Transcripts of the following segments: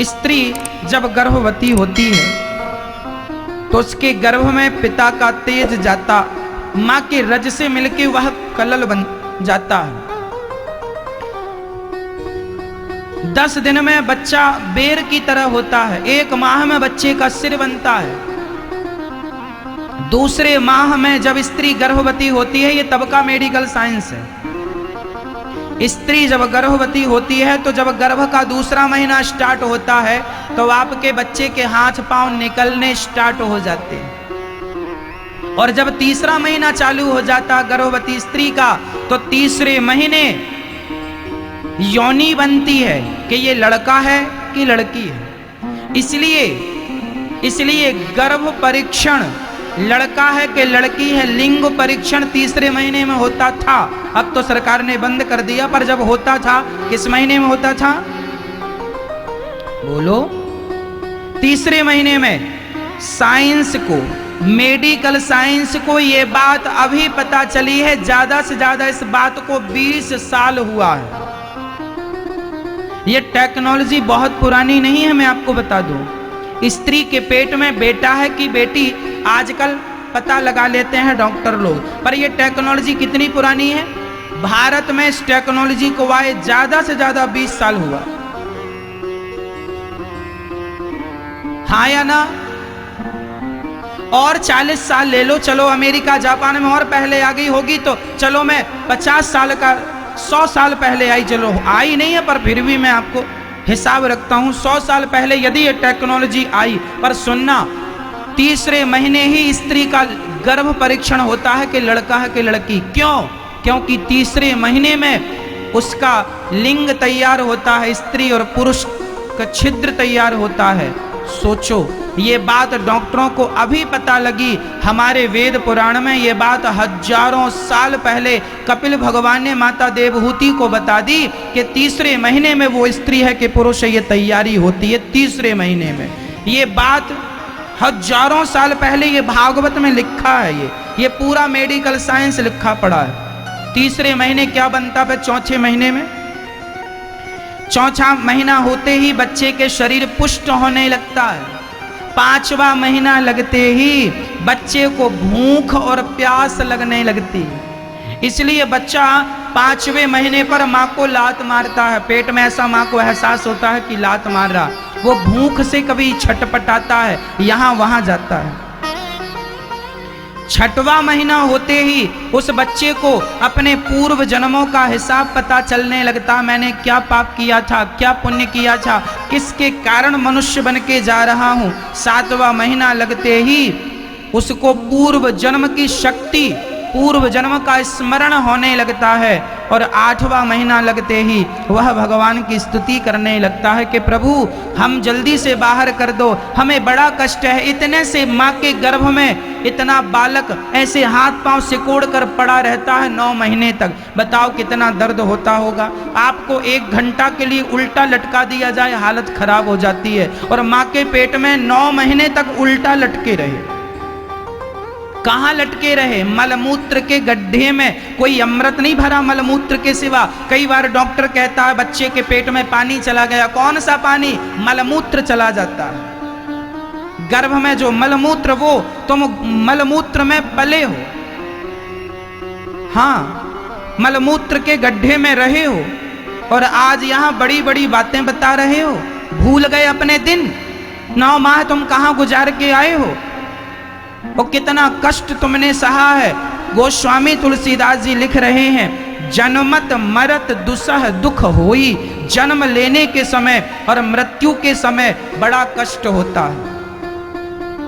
स्त्री जब गर्भवती होती है तो उसके गर्भ में पिता का तेज जाता, मां के रज से मिलके वह कलल बन जाता है। 10 दिन में बच्चा बेर की तरह होता है, 1 माह में बच्चे का सिर बनता है। दूसरे माह में जब स्त्री गर्भवती होती है, ये तब का मेडिकल साइंस है, स्त्री जब गर्भवती होती है तो जब गर्भ का दूसरा महीना स्टार्ट होता है तो आपके बच्चे के हाथ पांव निकलने स्टार्ट हो जाते हैं। और जब तीसरा महीना चालू हो जाता गर्भवती स्त्री का तो तीसरे महीने योनि बनती है कि ये लड़का है कि लड़की है। इसलिए गर्भ परीक्षण लड़का है कि लड़की है, लिंग परीक्षण तीसरे महीने में होता था। अब तो सरकार ने बंद कर दिया, पर जब होता था किस महीने में होता था? बोलो। तीसरे महीने में। साइंस को, मेडिकल साइंस को ये बात अभी पता चली है, ज्यादा से ज्यादा इस बात को 20 साल हुआ है। ये टेक्नोलॉजी बहुत पुरानी नहीं है, मैं आपको बता दूं। स्त्री के पेट में बेटा है कि बेटी आजकल पता लगा लेते हैं डॉक्टर लोग, पर ये टेक्नोलॉजी कितनी पुरानी है? भारत में इस टेक्नोलॉजी को आए ज्यादा से ज्यादा 20 साल हुआ। हाँ या ना? और 40 साल ले लो, चलो अमेरिका जापान में और पहले आ गई होगी, तो चलो मैं 50 साल का 100 साल पहले आई, चलो आई नहीं है पर फिर भी मैं आपको हिसाब रखता हूं 100 साल पहले यदि ये टेक्नोलॉजी आई। पर सुनना, तीसरे महीने ही स्त्री का गर्भ परीक्षण होता है कि लड़का है कि लड़की। क्यों? क्योंकि तीसरे महीने में उसका लिंग तैयार होता है, स्त्री और पुरुष का छिद्र तैयार होता है। सोचो, ये बात डॉक्टरों को अभी पता लगी। हमारे वेद पुराण में ये बात हजारों साल पहले कपिल भगवान ने माता देवहूति को बता दी कि तीसरे महीने में वो स्त्री है कि पुरुष है, ये तैयारी होती है तीसरे महीने में। ये बात हजारों साल पहले ये भागवत में लिखा है, ये पूरा मेडिकल साइंस लिखा पड़ा है। तीसरे महीने क्या बनता है? चौथे महीने में, चौथा महीना होते ही बच्चे के शरीर पुष्ट होने लगता है। 5वां महीना लगते ही बच्चे को भूख और प्यास लगने लगती है। इसलिए बच्चा 5वें महीने पर माँ को लात मारता है, पेट में ऐसा माँ को एहसास होता है कि लात मार रहा, वो भूख से कभी छटपटाता है, यहां वहां जाता है। 6वां महीना होते ही उस बच्चे को अपने पूर्व जन्मों का हिसाब पता चलने लगता, मैंने क्या पाप किया था, क्या पुण्य किया था, किसके कारण मनुष्य बन के जा रहा हूं। 7वां महीना लगते ही उसको पूर्व जन्म की शक्ति, पूर्व जन्म का स्मरण होने लगता है। और 8वां महीना लगते ही वह भगवान की स्तुति करने लगता है कि प्रभु हम जल्दी से बाहर कर दो, हमें बड़ा कष्ट है। इतने से माँ के गर्भ में इतना बालक ऐसे हाथ पांव सिकोड़ कर पड़ा रहता है 9 महीने तक। बताओ कितना दर्द होता होगा। आपको 1 घंटा के लिए उल्टा लटका दिया जाए, हालत खराब हो जाती है। और माँ के पेट में 9 महीने तक उल्टा लटके रहे। कहाँ लटके रहे? मलमूत्र के गड्ढे में। कोई अमृत नहीं भरा मलमूत्र के सिवा। कई बार डॉक्टर कहता है बच्चे के पेट में पानी चला गया। कौन सा पानी? मलमूत्र चला जाता है। गर्भ में जो मलमूत्र, वो तुम मलमूत्र में पले हो, हाँ मलमूत्र के गड्ढे में रहे हो, और आज यहां बड़ी बड़ी बातें बता रहे हो। भूल गए अपने दिन? 9 माह तुम कहां गुजार के आए हो? वो कितना कष्ट तुमने सहा है। गोस्वामी तुलसीदास जी लिख रहे हैं, जन्मत मरत दुसह दुख होई। जन्म लेने के समय और मृत्यु के समय बड़ा कष्ट होता है,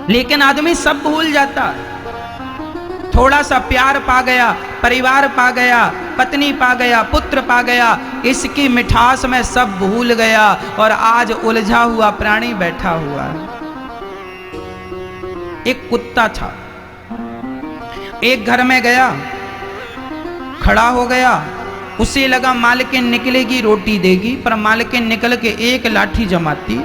लेकिन आदमी सब भूल जाता है। थोड़ा सा प्यार पा गया, परिवार पा गया, पत्नी पा गया, पुत्र पा गया, इसकी मिठास में सब भूल गया और आज उलझा हुआ प्राणी बैठा हुआ है। एक कुत्ता था, एक घर में गया, खड़ा हो गया, उसे लगा मालकिन निकलेगी रोटी देगी, पर मालकिन निकल के एक लाठी जमाती।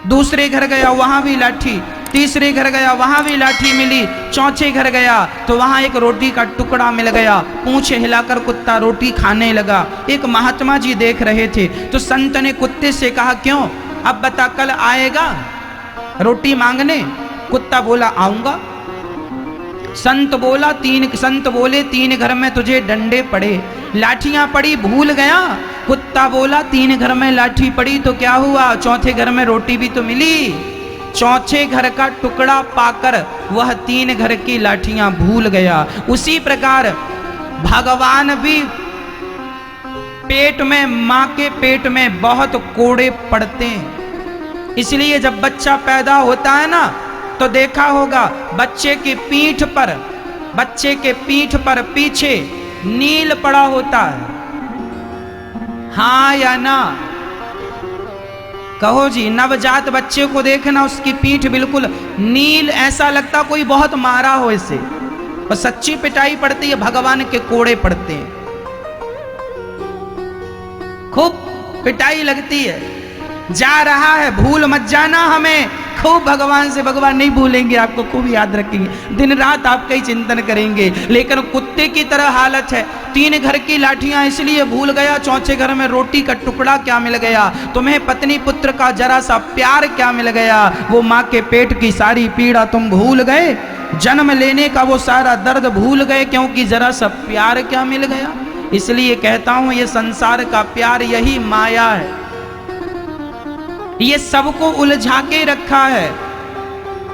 दूसरे घर गया, वहां भी लाठी। तीसरे घर गया, वहां भी लाठी मिली। चौथे घर गया तो वहां एक रोटी का टुकड़ा मिल गया। पूंछ हिलाकर कुत्ता रोटी खाने लगा। एक महात्मा जी देख रहे थे तो संत ने कुत्ते से कहा, क्यों अब बता कल आएगा रोटी मांगने? कुत्ता बोला आऊंगा। संत बोले 3 घर में तुझे डंडे पड़े, लाठियां पड़ी भूल गया। कुत्ता बोला 3 घर में लाठी पड़ी तो क्या हुआ, चौथे घर में रोटी भी तो मिली। चौथे घर का टुकड़ा पाकर वह 3 घर की लाठियां भूल गया। उसी प्रकार भगवान भी पेट में, मां के पेट में बहुत कोड़े पड़ते हैं। इसलिए जब बच्चा पैदा होता है ना, तो देखा होगा बच्चे की पीठ पर पीछे नील पड़ा होता है। हाँ या ना? कहो जी। नवजात बच्चे को देखना, उसकी पीठ बिल्कुल नील, ऐसा लगता कोई बहुत मारा हो इसे। और सच्ची पिटाई पड़ती है, भगवान के कोड़े पड़ते हैं, खूब पिटाई लगती है। जा रहा है, भूल मत जाना हमें, खूब भगवान से, भगवान नहीं भूलेंगे आपको, खूब याद रखेंगे, दिन रात आपका ही चिंतन करेंगे। लेकिन कुत्ते की तरह हालत है, 3 घर की लाठियां इसलिए भूल गया, चौथे घर में रोटी का टुकड़ा क्या मिल गया, तुम्हें पत्नी पुत्र का जरा सा प्यार क्या मिल गया, वो माँ के पेट की सारी पीड़ा तुम भूल गए, जन्म लेने का वो सारा दर्द भूल गए, क्योंकि जरा सा प्यार क्या मिल गया। इसलिए कहता हूं ये संसार का प्यार, यही माया है, ये सबको उलझा के रखा है,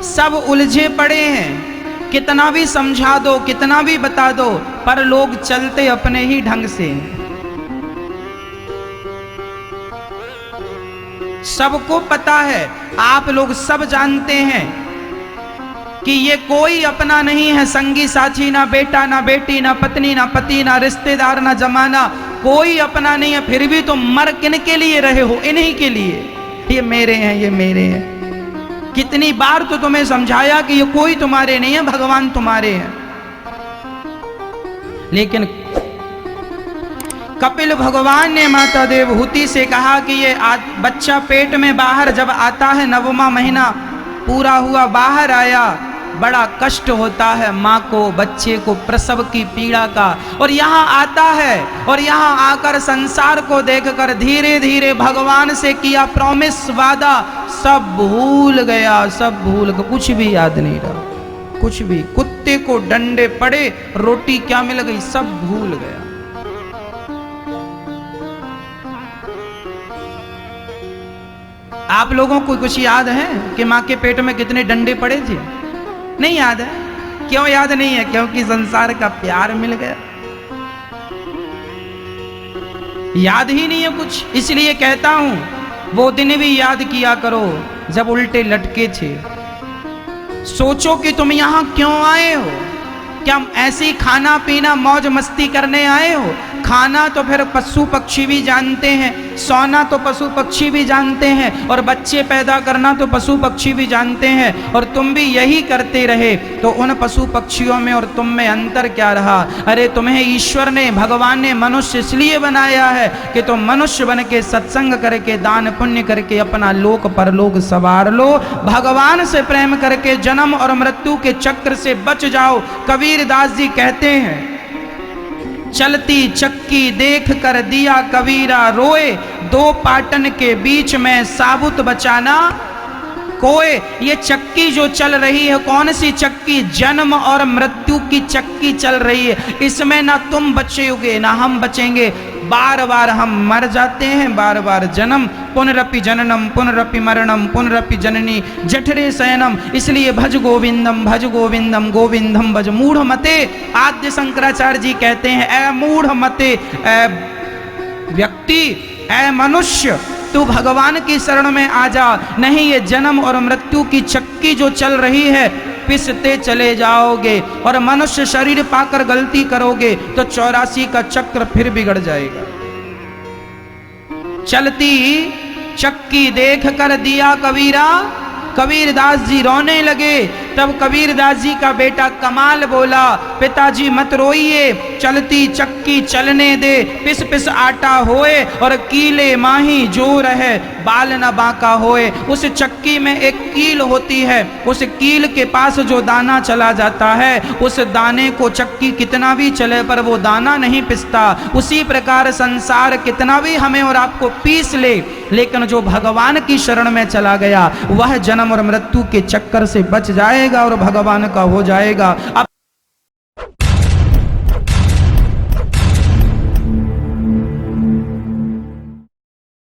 सब उलझे पड़े हैं। कितना भी समझा दो, कितना भी बता दो, पर लोग चलते अपने ही ढंग से। सबको पता है, आप लोग सब जानते हैं कि ये कोई अपना नहीं है, संगी साथी, ना बेटा ना बेटी, ना पत्नी ना पति, ना रिश्तेदार, ना जमाना, कोई अपना नहीं है। फिर भी तुम मर किन के लिए रहे हो? इन्हीं के लिए। ये मेरे हैं, ये मेरे हैं। कितनी बार तो तुम्हें समझाया कि ये कोई तुम्हारे नहीं है, भगवान तुम्हारे हैं। लेकिन कपिल भगवान ने माता देवहूति से कहा कि ये बच्चा पेट में बाहर जब आता है, 9वां महीना पूरा हुआ, बाहर आया, बड़ा कष्ट होता है माँ को, बच्चे को, प्रसव की पीड़ा का। और यहाँ आता है और यहाँ आकर संसार को देखकर धीरे धीरे भगवान से किया प्रॉमिस, वादा, सब भूल गया, सब भूल गया, कुछ भी याद नहीं रहा, कुछ भी। कुत्ते को डंडे पड़े, रोटी क्या मिल गई, सब भूल गया। आप लोगों को कुछ याद है कि माँ के पेट में कितने डंडे पड़े थे? नहीं याद है। क्यों याद नहीं है? क्योंकि संसार का प्यार मिल गया, याद ही नहीं है कुछ। इसलिए कहता हूं वो दिन भी याद किया करो जब उल्टे लटके थे। सोचो कि तुम यहां क्यों आए हो, क्या ऐसी खाना पीना मौज मस्ती करने आए हो? खाना तो फिर पशु पक्षी भी जानते हैं, सोना तो पशु पक्षी भी जानते हैं, और बच्चे पैदा करना तो पशु पक्षी भी जानते हैं। और तुम भी यही करते रहे, तो उन पशु पक्षियों में और तुम में अंतर क्या रहा? अरे तुम्हें ईश्वर ने, भगवान ने मनुष्य इसलिए बनाया है कि तुम मनुष्य बन के सत्संग करके, दान पुण्य करके अपना लोक परलोक सवार लो, भगवान से प्रेम करके जन्म और मृत्यु के चक्र से बच जाओ। कबीरदास जी कहते हैं, चलती चक्की देख कर दिया कबीरा रोए, 2 पाटन के बीच में साबुत बचाना कोए। ये चक्की जो चल रही है, कौन सी चक्की? जन्म और मृत्यु की चक्की चल रही है। इसमें ना तुम बचोगे ना हम बचेंगे, बार बार हम मर जाते हैं, बार बार जन्म, पुनरपि जननम पुनरपि मरणम पुनरपि जननी जठरे शयनम। इसलिए भज गोविंदम गोविंदम भज मूढ़ मते। आद्य शंकराचार्य जी कहते हैं, ऐ मूढ़ मते, ऐ व्यक्ति, ऐ मनुष्य, तू भगवान की शरण में आ जा, नहीं ये जन्म और मृत्यु की चक्की जो चल रही है, पिसते चले जाओगे और मनुष्य शरीर पाकर गलती करोगे तो 84 का चक्र फिर बिगड़ जाएगा। चलती चक्की देख कर दिया कबीरा, कबीरदास जी रोने लगे तब कबीरदास जी का बेटा कमाल बोला, पिताजी मत रोइए, चलती चक्की चलने दे, पिस पिस आटा होए और कीले माही जो रहे बाल न बांका होए। उस चक्की में एक कील होती है, उस कील के पास जो दाना चला जाता है, उस दाने को चक्की कितना भी चले पर वो दाना नहीं पिसता। उसी प्रकार संसार कितना भी हमें और आपको पीस ले, लेकिन जो भगवान की शरण में चला गया वह जन्म और मृत्यु के चक्कर से बच जाएगा और भगवान का हो जाएगा। अब